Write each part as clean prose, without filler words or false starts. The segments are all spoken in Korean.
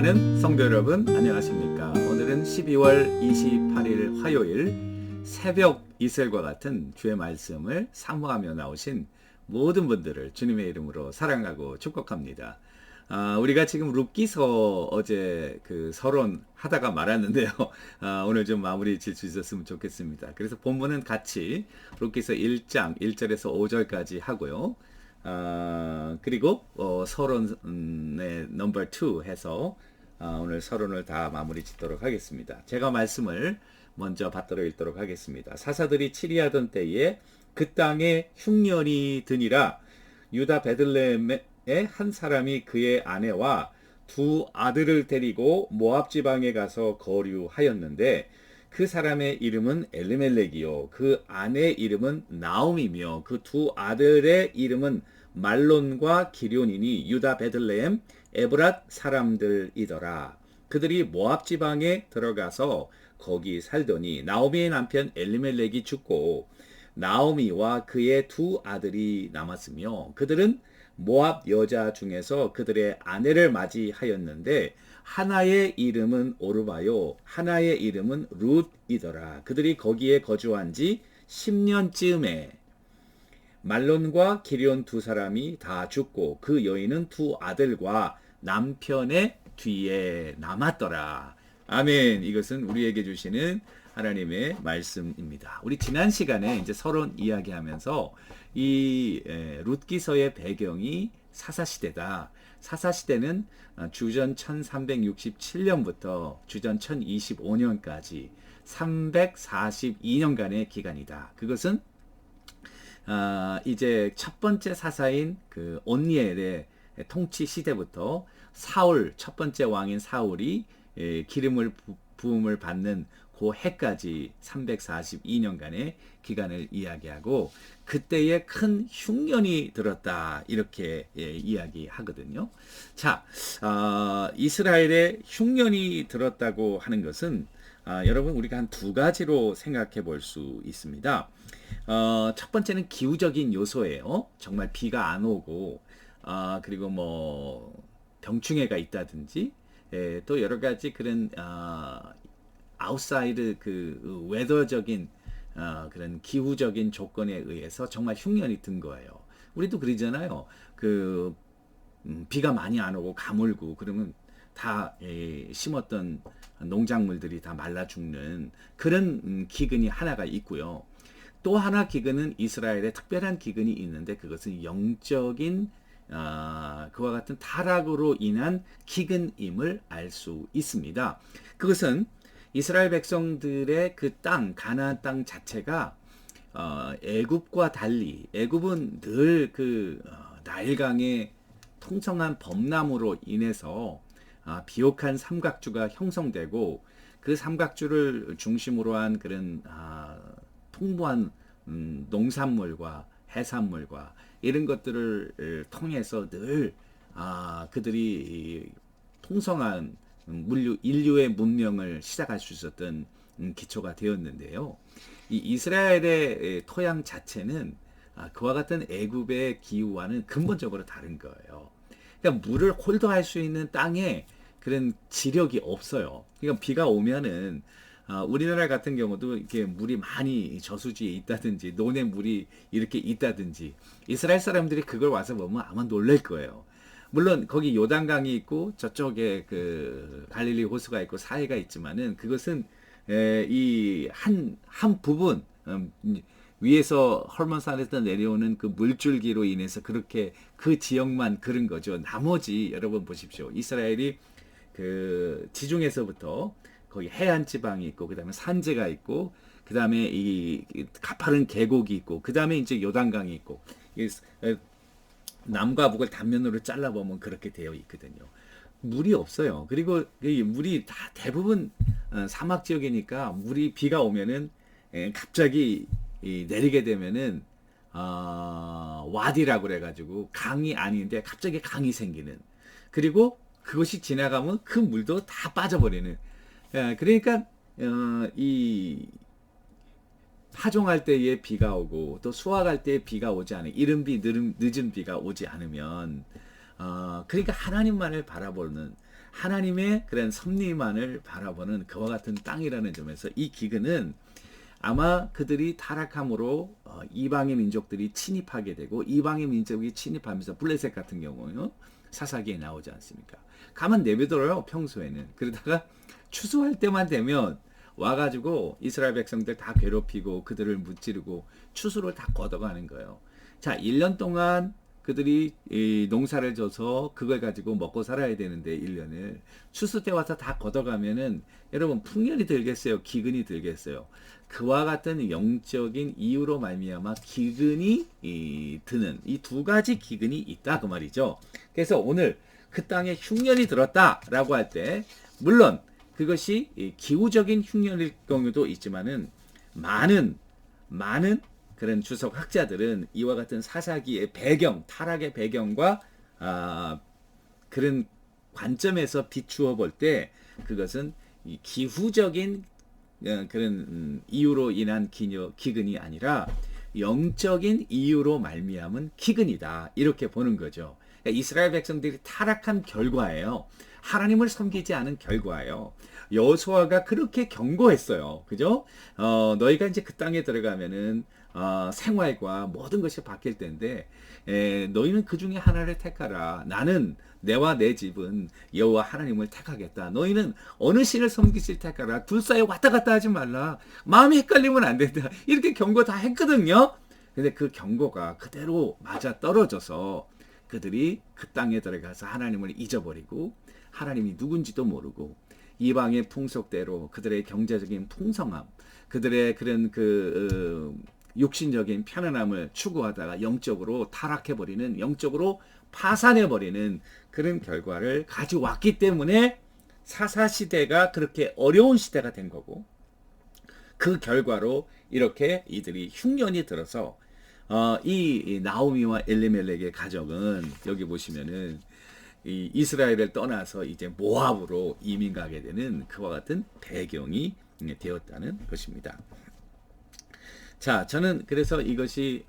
사랑하는 성도 여러분, 안녕하십니까? 오늘은 12월 28일 화요일 새벽 이슬과 같은 주의 말씀을 사모하며 나오신 모든 분들을 주님의 이름으로 사랑하고 축복합니다. 우리가 지금 룻기서 어제 그 서론 하다가 말았는데요. 오늘 좀 마무리 질 수 있었으면 좋겠습니다. 그래서 본문은 같이 룻기서 1장 1절에서 5절까지 하고요. 그리고 서론의 넘버 2 해서 오늘 서론을 다 마무리 짓도록 하겠습니다. 제가 말씀을 먼저 받들어 읽도록 하겠습니다. 사사들이 치리하던 때에 그 땅에 흉년이 드니라. 유다 베들레헴의 한 사람이 그의 아내와 두 아들을 데리고 모압 지방에 가서 거류하였는데 그 사람의 이름은 엘리멜렉이요 그 아내 이름은 나옴이며 그 두 아들의 이름은 말론과 기럯이니 유다 베들레헴 에브랏 사람들이더라. 그들이 모압 지방에 들어가서 거기 살더니 나오미의 남편 엘리멜렉이 죽고 나오미와 그의 두 아들이 남았으며 그들은 모압 여자 중에서 그들의 아내를 맞이하였는데 하나의 이름은 오르바요 하나의 이름은 룻이더라. 그들이 거기에 거주한 지 10년쯤에 말론과 기럯 두 사람이 다 죽고 그 여인은 두 아들과 남편의 뒤에 남았더라. 아멘. 이것은 우리에게 주시는 하나님의 말씀입니다. 우리 지난 시간에 이제 서론 이야기하면서 이 룻기서의 배경이 사사시대다. 사사시대는 주전 1367년부터 주전 1025년까지 342년간의 기간이다. 그것은 이제 첫 번째 사사인 그 온니엘의 통치 시대부터 사울, 첫 번째 왕인 사울이 기름을 부음을 받는 그 해까지 342년간의 기간을 이야기하고 그때에 큰 흉년이 들었다 이렇게 이야기하거든요. 자, 이스라엘에 흉년이 들었다고 하는 것은 여러분 우리가 한 두 가지로 생각해 볼 수 있습니다. 첫 번째는 기후적인 요소예요. 정말 비가 안 오고 그리고 뭐 병충해가 있다든지 또 여러 가지 그런 아웃사이드 그 웨더적인 그런 기후적인 조건에 의해서 정말 흉년이 든 거예요. 우리도 그러잖아요. 그 비가 많이 안 오고 가물고 그러면 다 심었던 농작물들이 다 말라 죽는 그런 기근이 하나가 있고요. 또 하나 기근은 이스라엘에 특별한 기근이 있는데 그것은 영적인 그와 같은 타락으로 인한 기근임을 알 수 있습니다. 그것은 이스라엘 백성들의 그 땅, 가나안 땅 자체가 애굽과 달리 애굽은 늘 그 나일강의 통성한 범람으로 인해서 비옥한 삼각주가 형성되고 그 삼각주를 중심으로 한 그런 풍부한 농산물과 해산물과 이런 것들을 통해서 늘 그들이 통성한 인류의 문명을 시작할 수 있었던 기초가 되었는데요. 이 이스라엘의 토양 자체는 그와 같은 애굽의 기후와는 근본적으로 다른 거예요. 그러니까 물을 홀더할 수 있는 땅에 그런 지력이 없어요. 그러니까 비가 오면은 우리나라 같은 경우도 이렇게 물이 많이 저수지에 있다든지 논에 물이 이렇게 있다든지 이스라엘 사람들이 그걸 와서 보면 아마 놀랄 거예요. 물론 거기 요단강이 있고 저쪽에 그 갈릴리 호수가 있고 사해가 있지만은 그것은 이 한 부분 위에서 헐몬산에서 내려오는 그 물줄기로 인해서 그렇게 그 지역만 그런 거죠. 나머지 여러분 보십시오. 이스라엘이 그 지중에서부터 거기 해안 지방이 있고 그다음에 산지가 있고 그다음에 이 가파른 계곡이 있고 그다음에 이제 요단강이 있고 남과 북을 단면으로 잘라 보면 그렇게 되어 있거든요. 물이 없어요. 그리고 물이 다 대부분 사막 지역이니까 물이 비가 오면은 갑자기 내리게 되면은 와디라고 그래가지고 강이 아닌데 갑자기 강이 생기는 그리고 그것이 지나가면 그 물도 다 빠져버리는 그러니까 이 파종할 때에 비가 오고 또 수확할 때에 비가 오지 않으면 이른 비 늦은 비가 오지 않으면 그러니까 하나님만을 바라보는 하나님의 그런 섭리만을 바라보는 그와 같은 땅이라는 점에서 이 기근은 아마 그들이 타락함으로 이방의 민족들이 침입하게 되고 이방의 민족이 침입하면서 블레셋 같은 경우는 사사기에 나오지 않습니까? 가만 내버려요 평소에는. 그러다가 추수할 때만 되면 와가지고 이스라엘 백성들 다 괴롭히고 그들을 무찌르고 추수를 다 걷어가는 거예요. 자, 1년 동안 그들이 이 농사를 져서 그걸 가지고 먹고 살아야 되는데 1년을 추수 때 와서 다 걷어가면은 여러분 풍년이 들겠어요? 기근이 들겠어요? 그와 같은 영적인 이유로 말미암아 기근이 드는 이 두 가지 기근이 있다 그 말이죠. 그래서 오늘 그 땅에 흉년이 들었다라고 할 때 물론 그것이 기후적인 흉년일 경우도 있지만은 많은 그런 주석 학자들은 이와 같은 사사기의 배경, 타락의 배경과 그런 관점에서 비추어 볼 때 그것은 이 기후적인 그런 이유로 인한 기근이 아니라 영적인 이유로 말미암은 기근이다 이렇게 보는 거죠. 그러니까 이스라엘 백성들이 타락한 결과예요. 하나님을 섬기지 않은 결과예요. 여호수아가 그렇게 경고했어요. 그죠? 너희가 이제 그 땅에 들어가면은 생활과 모든 것이 바뀔 텐데 너희는 그 중에 하나를 택하라. 나는 내와 내 집은 여호와 하나님을 택하겠다. 너희는 어느 신을 섬기실 택하라. 둘 사이에 왔다 갔다 하지 말라. 마음이 헷갈리면 안 된다. 이렇게 경고 다 했거든요. 근데 그 경고가 그대로 맞아 떨어져서 그들이 그 땅에 들어가서 하나님을 잊어버리고 하나님이 누군지도 모르고 이방의 풍속대로 그들의 경제적인 풍성함, 그들의 그런 육신적인 편안함을 추구하다가 영적으로 타락해버리는, 영적으로 파산해버리는 그런 결과를 가져왔기 때문에 사사시대가 그렇게 어려운 시대가 된 거고, 그 결과로 이렇게 이들이 흉년이 들어서 이 나오미와 엘리멜렉의 가정은 여기 보시면은 이 이스라엘을 떠나서 이제 모압으로 이민 가게 되는 그와 같은 배경이 되었다는 것입니다. 자, 저는 그래서 이것이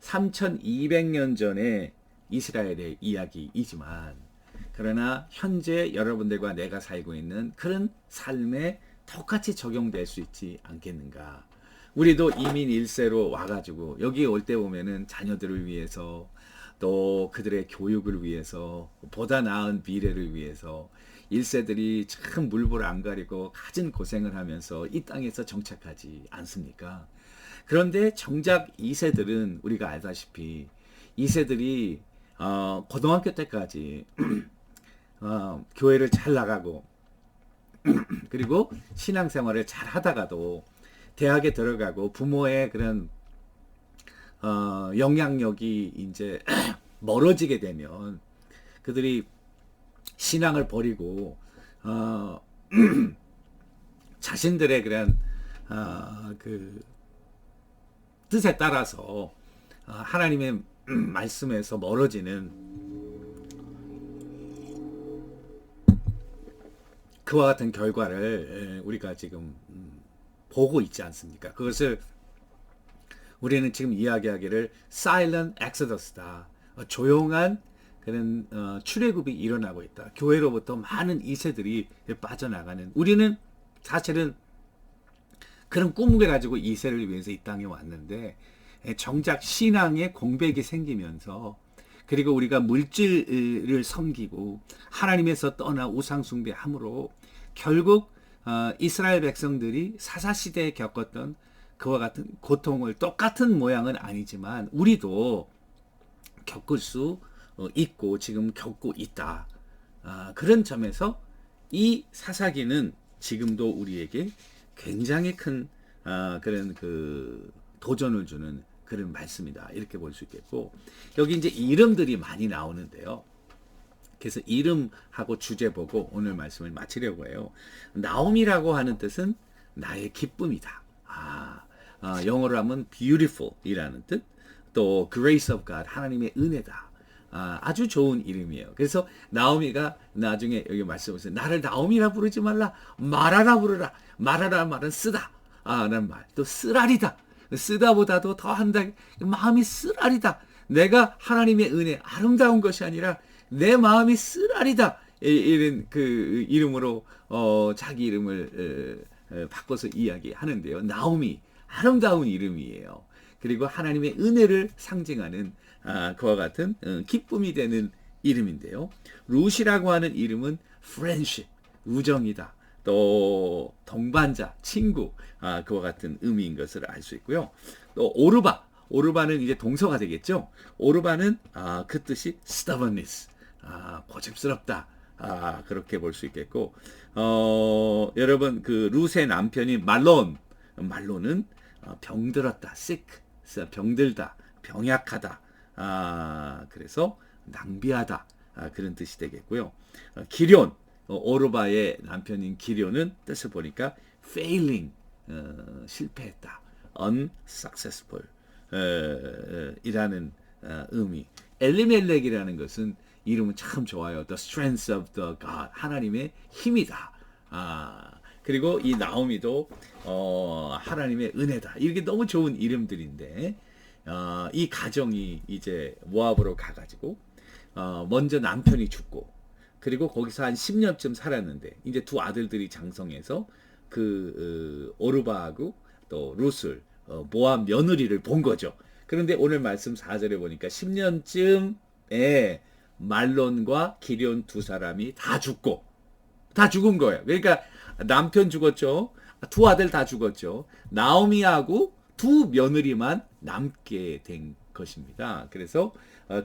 3200년 전의 이스라엘의 이야기이지만 그러나 현재 여러분들과 내가 살고 있는 그런 삶에 똑같이 적용될 수 있지 않겠는가. 우리도 이민 1세로 와가지고 여기 올 때 보면은 자녀들을 위해서 또 그들의 교육을 위해서 보다 나은 미래를 위해서 1세들이 참 물불 안 가리고 갖은 고생을 하면서 이 땅에서 정착하지 않습니까? 그런데 정작 2세들은 우리가 알다시피 2세들이 고등학교 때까지 교회를 잘 나가고 그리고 신앙생활을 잘 하다가도 대학에 들어가고 부모의 그런 영향력이 이제 멀어지게 되면 그들이 신앙을 버리고 자신들의 그런 그 뜻에 따라서 하나님의 말씀에서 멀어지는 그와 같은 결과를 우리가 지금 보고 있지 않습니까? 그것을 우리는 지금 이야기하기를 silent exodus다. 조용한 그런 출애굽이 일어나고 있다. 교회로부터 많은 2세들이 빠져나가는. 우리는 사실은 그런 꿈을 가지고 2세를 위해서 이 땅에 왔는데 정작 신앙의 공백이 생기면서 그리고 우리가 물질을 섬기고 하나님에서 떠나 우상 숭배함으로 결국 이스라엘 백성들이 사사시대에 겪었던 그와 같은 고통을 똑같은 모양은 아니지만 우리도 겪을 수 있고 지금 겪고 있다. 그런 점에서 이 사사기는 지금도 우리에게 굉장히 큰 그런 그 도전을 주는 그런 말씀이다. 이렇게 볼 수 있겠고 여기 이제 이름들이 많이 나오는데요. 그래서 이름하고 주제 보고 오늘 말씀을 마치려고 해요. 나옴이라고 하는 뜻은 나의 기쁨이다. 영어로 하면 beautiful이라는 뜻, 또 grace of God, 하나님의 은혜다. 아주 좋은 이름이에요. 그래서 나오미가 나중에 여기 말씀하세요. 나를 나오미라 부르지 말라. 마라라 부르라. 마라라 말은 쓰다. 라는 말. 또 쓰라리다. 쓰다보다도 더 한다. 마음이 쓰라리다. 내가 하나님의 은혜, 아름다운 것이 아니라 내 마음이 쓰라리다. 이런 그 이름으로 자기 이름을 바꿔서 이야기하는데요. 나오미 아름다운 이름이에요. 그리고 하나님의 은혜를 상징하는 그와 같은 기쁨이 되는 이름인데요. 룻이라고 하는 이름은 friendship, 우정이다. 또 동반자, 친구, 그와 같은 의미인 것을 알 수 있고요. 또 오르바, 오르바는 이제 동서가 되겠죠. 오르바는 그 뜻이 stubbornness, 고집스럽다. 그렇게 볼 수 있겠고, 여러분 그 룻의 남편이 말론은 병들었다, sick, 병들다, 병약하다. 그래서 낭비하다. 그런 뜻이 되겠고요. 기럨, 오르바의 남편인 기럨은 뜻을 보니까 failing, 실패했다. unsuccessful 이라는 의미. 엘리멜렉이라는 것은 이름은 참 좋아요. The strength of the God. 하나님의 힘이다. 그리고 이 나오미도 하나님의 은혜다. 이렇게 너무 좋은 이름들인데 이 가정이 이제 모압으로 가가지고 먼저 남편이 죽고 그리고 거기서 한 10년쯤 살았는데 이제 두 아들들이 장성해서 그 오르바하고 또 룻을 모압 며느리를 본 거죠. 그런데 오늘 말씀 4절에 보니까 10년쯤에 말론과 기럨 두 사람이 다 죽은 거예요. 그러니까 남편 죽었죠. 두 아들 다 죽었죠. 나오미하고 두 며느리만 남게 된 것입니다. 그래서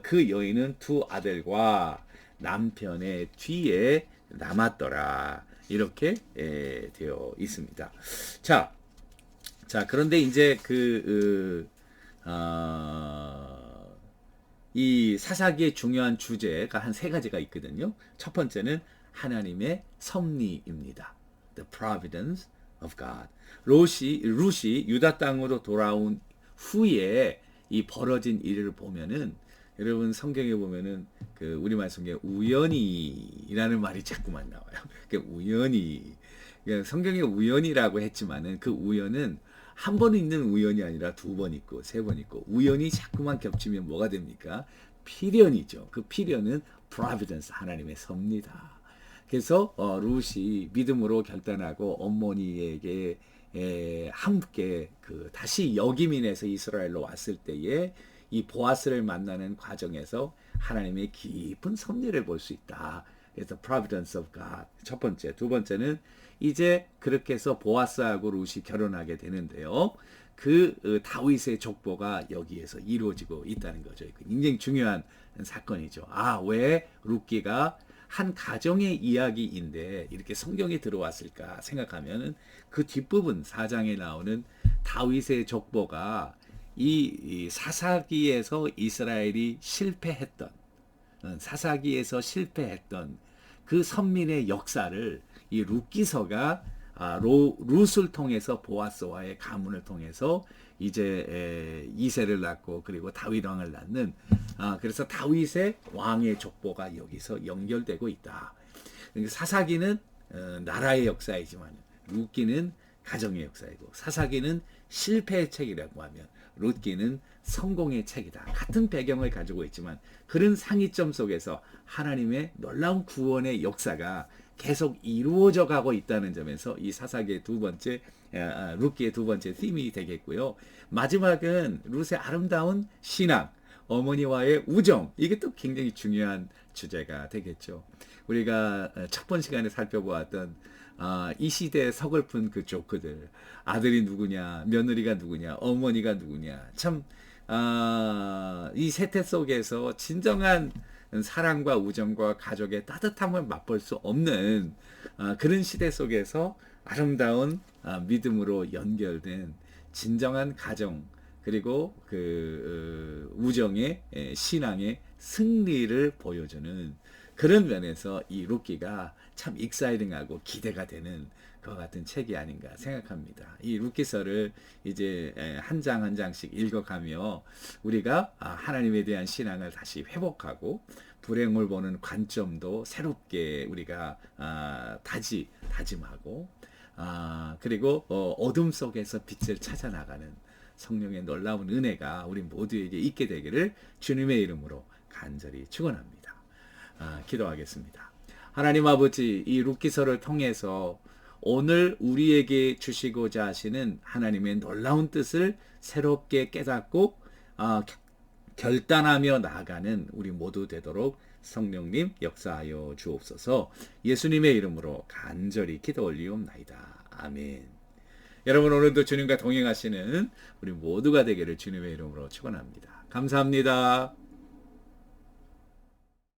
그 여인은 두 아들과 남편의 뒤에 남았더라. 이렇게 되어 있습니다. 자, 그런데 이제 이 사사기의 중요한 주제가 한 세 가지가 있거든요. 첫 번째는 하나님의 섭리입니다. The providence of God. 룻이 유다 땅으로 돌아온 후에 이 벌어진 일을 보면은 여러분 성경에 보면은 그 우리말 성경에 우연히라는 말이 자꾸만 나와요. 그 우연히 성경에 우연이라고 했지만은 그 우연은 한 번 있는 우연이 아니라 두 번 있고 세 번 있고 우연이 자꾸만 겹치면 뭐가 됩니까? 필연이죠. 그 필연은 providence 하나님의 섭니다. 그래서 룻이 믿음으로 결단하고 어머니에게 함께 그 다시 여기민에서 이스라엘로 왔을 때에 이 보아스를 만나는 과정에서 하나님의 깊은 섭리를 볼 수 있다. 그래서 providence of God 첫 번째, 두 번째는 이제 그렇게 해서 보아스하고 룻이 결혼하게 되는데요. 그 다윗의 족보가 여기에서 이루어지고 있다는 거죠. 굉장히 중요한 사건이죠. 왜 룻기가 한 가정의 이야기인데 이렇게 성경에 들어왔을까 생각하면은 그 뒷부분 4장에 나오는 다윗의 족보가 이 사사기에서 이스라엘이 실패했던 그 선민의 역사를 이 룻기서가 룻을 통해서 보아스와의 가문을 통해서 이제 이새를 낳고 그리고 다윗 왕을 낳는 그래서 다윗의 왕의 족보가 여기서 연결되고 있다. 사사기는 나라의 역사이지만 룻기는 가정의 역사이고 사사기는 실패의 책이라고 하면 룻기는 성공의 책이다. 같은 배경을 가지고 있지만 그런 상이점 속에서 하나님의 놀라운 구원의 역사가 계속 이루어져 가고 있다는 점에서 이 사사기의 두 번째 룻기의 두 번째 팀이 되겠고요. 마지막은 룻의 아름다운 신앙, 어머니와의 우정, 이게 또 굉장히 중요한 주제가 되겠죠. 우리가 첫 번 시간에 살펴보았던 이 시대의 서글픈 그 조크들, 아들이 누구냐, 며느리가 누구냐, 어머니가 누구냐, 참 이 세태 속에서 진정한 사랑과 우정과 가족의 따뜻함을 맛볼 수 없는 그런 시대 속에서 아름다운 믿음으로 연결된 진정한 가정 그리고 그 우정의 신앙의 승리를 보여주는 그런 면에서 이 룻기가 참 익사이딩하고 기대가 되는 그와 같은 책이 아닌가 생각합니다. 이 룻기서를 이제 한 장 한 장씩 읽어가며 우리가 하나님에 대한 신앙을 다시 회복하고 불행을 보는 관점도 새롭게 우리가 다짐하고 그리고 어둠 속에서 빛을 찾아 나가는 성령의 놀라운 은혜가 우리 모두에게 있게 되기를 주님의 이름으로 간절히 축원합니다. 기도하겠습니다. 하나님 아버지, 이 룻기서를 통해서 오늘 우리에게 주시고자 하시는 하나님의 놀라운 뜻을 새롭게 깨닫고 결단하며 나아가는 우리 모두 되도록 성령님 역사하여 주옵소서. 예수님의 이름으로 간절히 기도 올리옵나이다. 아멘. 여러분, 오늘도 주님과 동행하시는 우리 모두가 되기를 주님의 이름으로 축원합니다. 감사합니다.